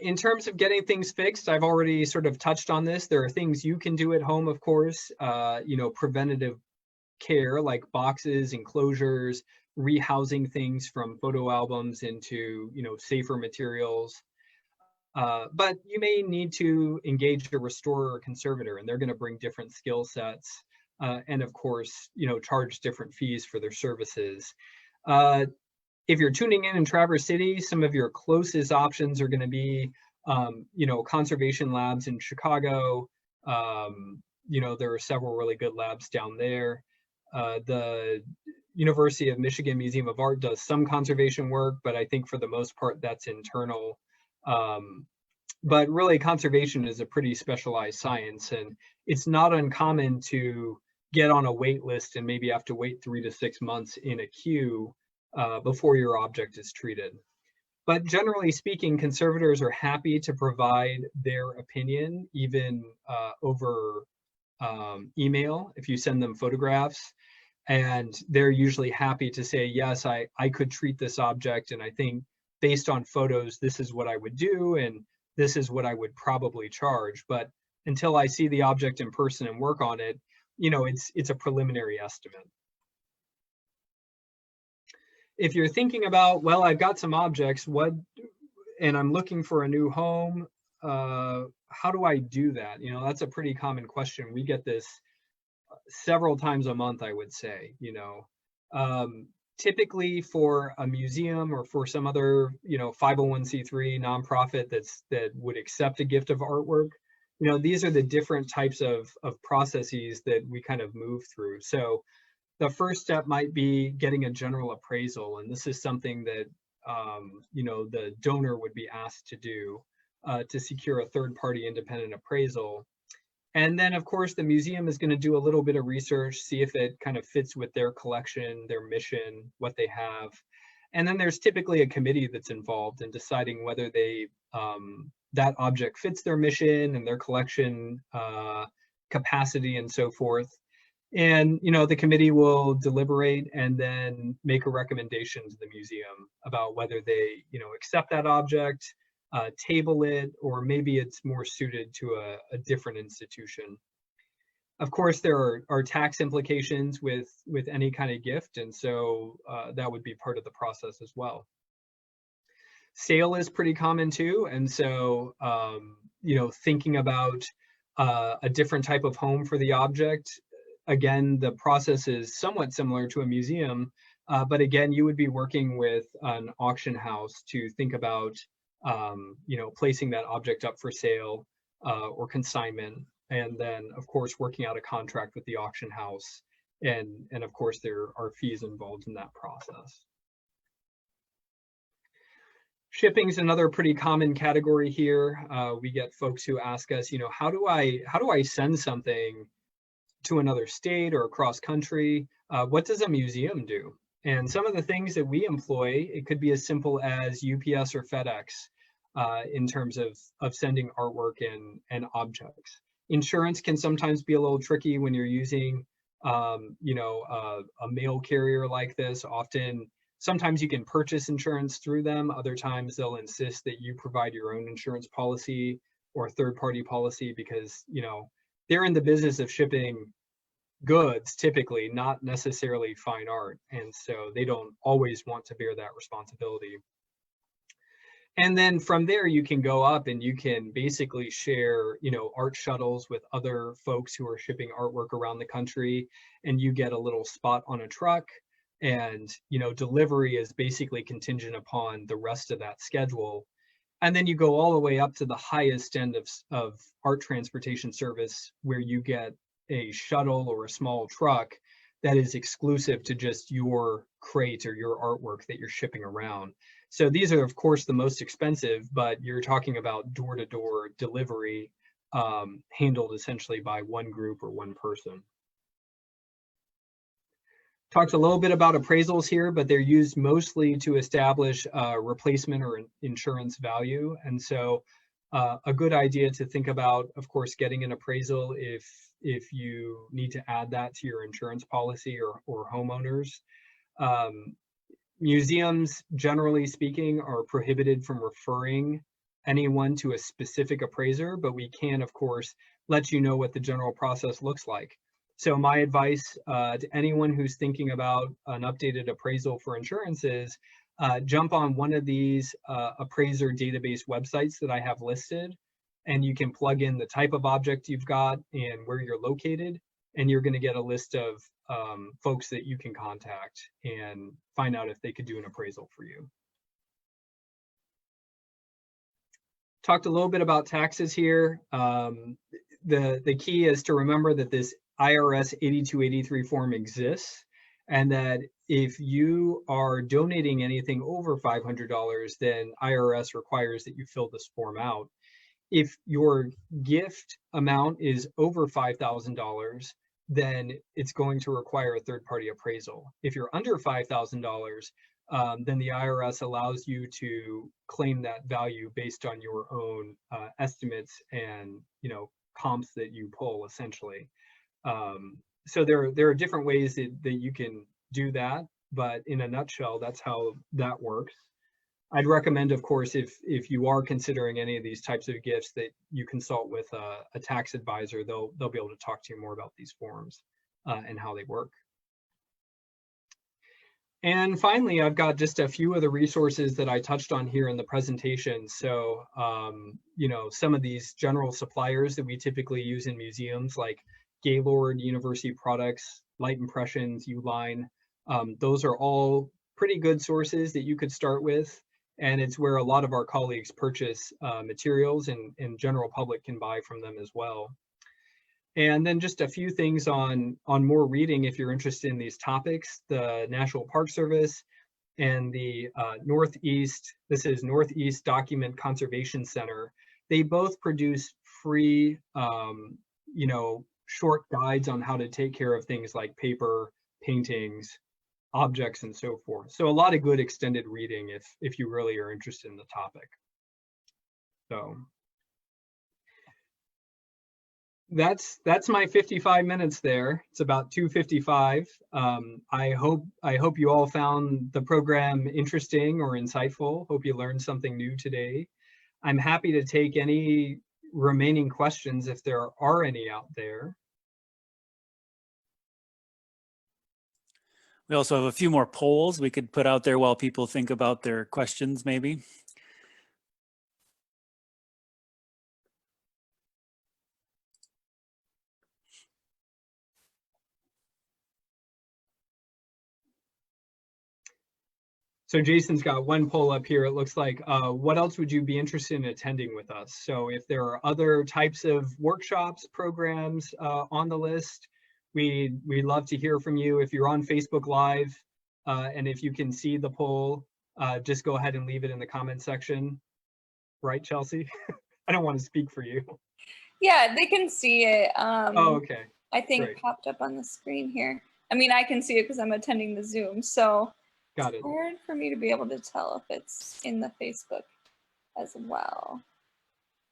In terms of getting things fixed, I've already sort of touched on this. There are things you can do at home, of course, preventative care like boxes, enclosures, rehousing things from photo albums into safer materials. But you may need to engage a restorer or conservator, and they're going to bring different skill sets, and of course, charge different fees for their services. If you're tuning in Traverse City, some of your closest options are going to be, conservation labs in Chicago. There are several really good labs down there. The University of Michigan Museum of Art does some conservation work, but I think for the most part that's internal. But really, conservation is a pretty specialized science, and it's not uncommon to get on a wait list and maybe have to wait 3 to 6 months in a queue before your object is treated. But generally speaking, conservators are happy to provide their opinion, even over email, if you send them photographs. And they're usually happy to say, yes, I could treat this object, and I think based on photos, this is what I would do, and this is what I would probably charge. But until I see the object in person and work on it, you know, it's a preliminary estimate. If you're thinking about, well, I've got some objects, and I'm looking for a new home, how do I do that? You know, that's a pretty common question. We get this several times a month, I would say. You know, typically for a museum or for some other, you know, 501c3 nonprofit that would accept a gift of artwork, you know, these are the different types of processes that we kind of move through. So the first step might be getting a general appraisal, and this is something that you know, the donor would be asked to do to secure a third-party independent appraisal. And then, of course, the museum is going to do a little bit of research, see if it kind of fits with their collection, their mission, what they have. And then there's typically a committee that's involved in deciding whether they that object fits their mission and their collection capacity and so forth. And, you know, the committee will deliberate and then make a recommendation to the museum about whether they, you know, accept that object, table it, or maybe it's more suited to a different institution. Of course, there are tax implications with any kind of gift, and so that would be part of the process as well. Sale is pretty common too, and so, you know, thinking about a different type of home for the object. Again, the process is somewhat similar to a museum, but again, you would be working with an auction house to think about, you know, placing that object up for sale or consignment, and then, of course, working out a contract with the auction house, and of course, there are fees involved in that process. Shipping is another pretty common category here. We get folks who ask us, you know, how do I send something to another state or across country? What does a museum do? And some of the things that we employ, it could be as simple as UPS or FedEx in terms of sending artwork and objects. Insurance can sometimes be a little tricky when you're using, you know, a mail carrier like this. Sometimes you can purchase insurance through them. Other times they'll insist that you provide your own insurance policy or third-party policy because, you know, they're in the business of shipping goods, typically, not necessarily fine art. And so they don't always want to bear that responsibility. And then from there, you can go up and you can basically share, you know, art shuttles with other folks who are shipping artwork around the country, and you get a little spot on a truck. And, you know, delivery is basically contingent upon the rest of that schedule. And then you go all the way up to the highest end of art transportation service, where you get a shuttle or a small truck that is exclusive to just your crate or your artwork that you're shipping around. So these are, of course, the most expensive, but you're talking about door-to-door delivery handled essentially by one group or one person. Talked a little bit about appraisals here, but they're used mostly to establish replacement or insurance value. And so a good idea to think about, of course, getting an appraisal if you need to add that to your insurance policy or homeowners. Museums, generally speaking, are prohibited from referring anyone to a specific appraiser, but we can, of course, let you know what the general process looks like. So my advice to anyone who's thinking about an updated appraisal for insurance is jump on one of these appraiser database websites that I have listed, and you can plug in the type of object you've got and where you're located, and you're going to get a list of folks that you can contact and find out if they could do an appraisal for you. Talked a little bit about taxes here. The key is to remember that this IRS 8283 form exists, and that if you are donating anything over $500, then IRS requires that you fill this form out. If your gift amount is over $5,000, then it's going to require a third-party appraisal. If you're under $5,000, then the IRS allows you to claim that value based on your own estimates and, you know, comps that you pull, essentially. So there are different ways that you can do that, but in a nutshell, that's how that works. I'd recommend, of course, if you are considering any of these types of gifts, that you consult with a tax advisor. They'll be able to talk to you more about these forms and how they work. And finally, I've got just a few of the resources that I touched on here in the presentation. So, you know, some of these general suppliers that we typically use in museums, like Gaylord, University Products, Light Impressions, Uline, those are all pretty good sources that you could start with. And it's where a lot of our colleagues purchase materials, and general public can buy from them as well. And then just a few things on more reading if you're interested in these topics. The National Park Service and the Northeast, this is Northeast Document Conservation Center. They both produce free, you know, short guides on how to take care of things like paper, paintings, objects, and so forth. So a lot of good extended reading if you really are interested in the topic. So that's my 55 minutes there. It's about 2:55. I hope you all found the program interesting or insightful. Hope you learned something new today. I'm happy to take any remaining questions if there are any out there. We also have a few more polls we could put out there while people think about their questions, maybe. So Jason's got one poll up here. It looks like, what else would you be interested in attending with us? So if there are other types of workshops, programs on the list, we'd love to hear from you. If you're on Facebook Live, and if you can see the poll, just go ahead and leave it in the comment section. Right, Chelsea? I don't want to speak for you. Yeah, they can see it. Oh, okay. I think Great. popped up on the screen here. I mean, I can see it because I'm attending the Zoom, so Got it. it's hard for me to be able to tell if it's in the Facebook as well.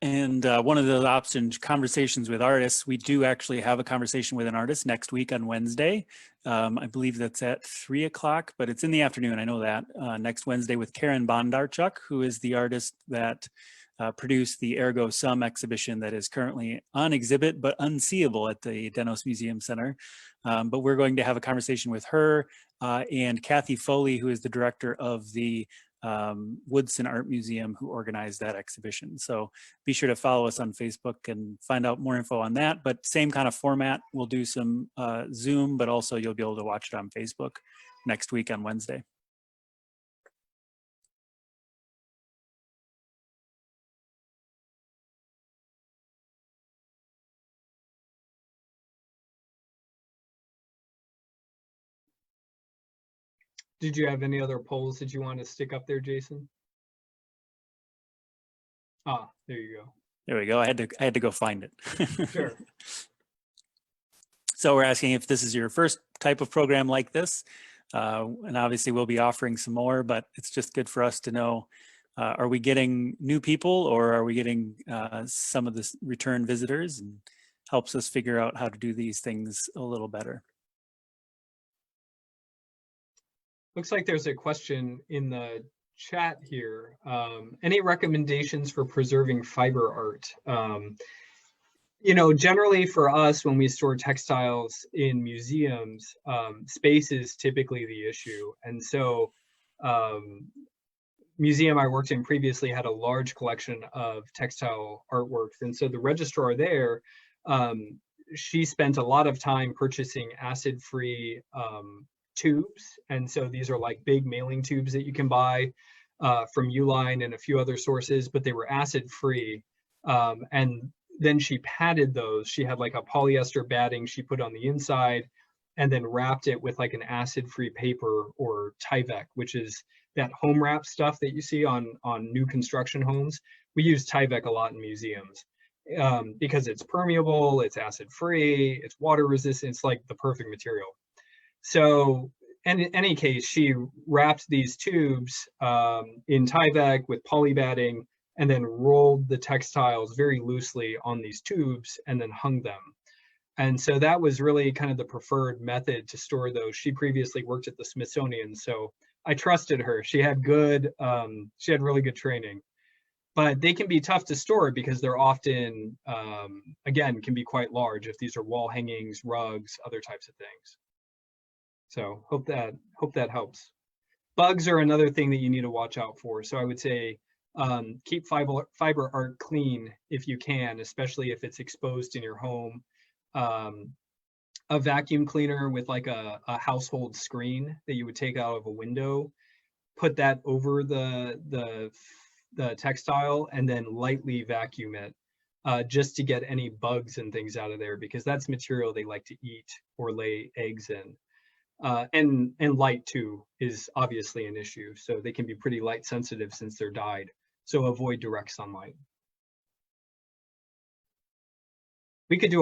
And one of the options, conversations with artists, we do actually have a conversation with an artist next week on Wednesday. I believe that's at 3 o'clock, but it's in the afternoon. I know that next Wednesday with Karen Bondarchuk, who is the artist that produced the Ergo Sum exhibition that is currently on exhibit, but unseeable at the Denos Museum Center. But we're going to have a conversation with her and Kathy Foley, who is the director of the Woodson Art Museum, who organized that exhibition. So be sure to follow us on Facebook and find out more info on that. But same kind of format. We'll do some Zoom, but also you'll be able to watch it on Facebook next week on Wednesday. Did you have any other polls that you want to stick up there, Jason? Ah, there you go. There we go. I had to go find it. Sure. So we're asking if this is your first type of program like this, and obviously we'll be offering some more, but it's just good for us to know, are we getting new people, or are we getting some of the return visitors, and helps us figure out how to do these things a little better. Looks like there's a question in the chat here. Any recommendations for preserving fiber art? You know, generally for us, when we store textiles in museums, space is typically the issue. And so museum I worked in previously had a large collection of textile artworks. And so the registrar there, she spent a lot of time purchasing acid-free tubes. And so these are like big mailing tubes that you can buy from Uline and a few other sources, but they were acid-free. And then she padded those. She had like a polyester batting she put on the inside, and then wrapped it with like an acid-free paper or Tyvek, which is that home wrap stuff that you see on new construction homes. We use Tyvek a lot in museums because it's permeable, it's acid-free, it's water resistant, it's like the perfect material. So in any case, she wrapped these tubes in Tyvek with poly batting, and then rolled the textiles very loosely on these tubes and then hung them. And so that was really kind of the preferred method to store those. She previously worked at the Smithsonian, so I trusted her. She had really good training. But they can be tough to store because they're often, again, can be quite large if these are wall hangings, rugs, other types of things. So hope that helps. Bugs are another thing that you need to watch out for. So I would say keep fiber art clean if you can, especially if it's exposed in your home. A vacuum cleaner with like a household screen that you would take out of a window, put that over the textile and then lightly vacuum it just to get any bugs and things out of there, because that's material they like to eat or lay eggs in. And light too is obviously an issue. So they can be pretty light sensitive since they're dyed. So avoid direct sunlight. We could do a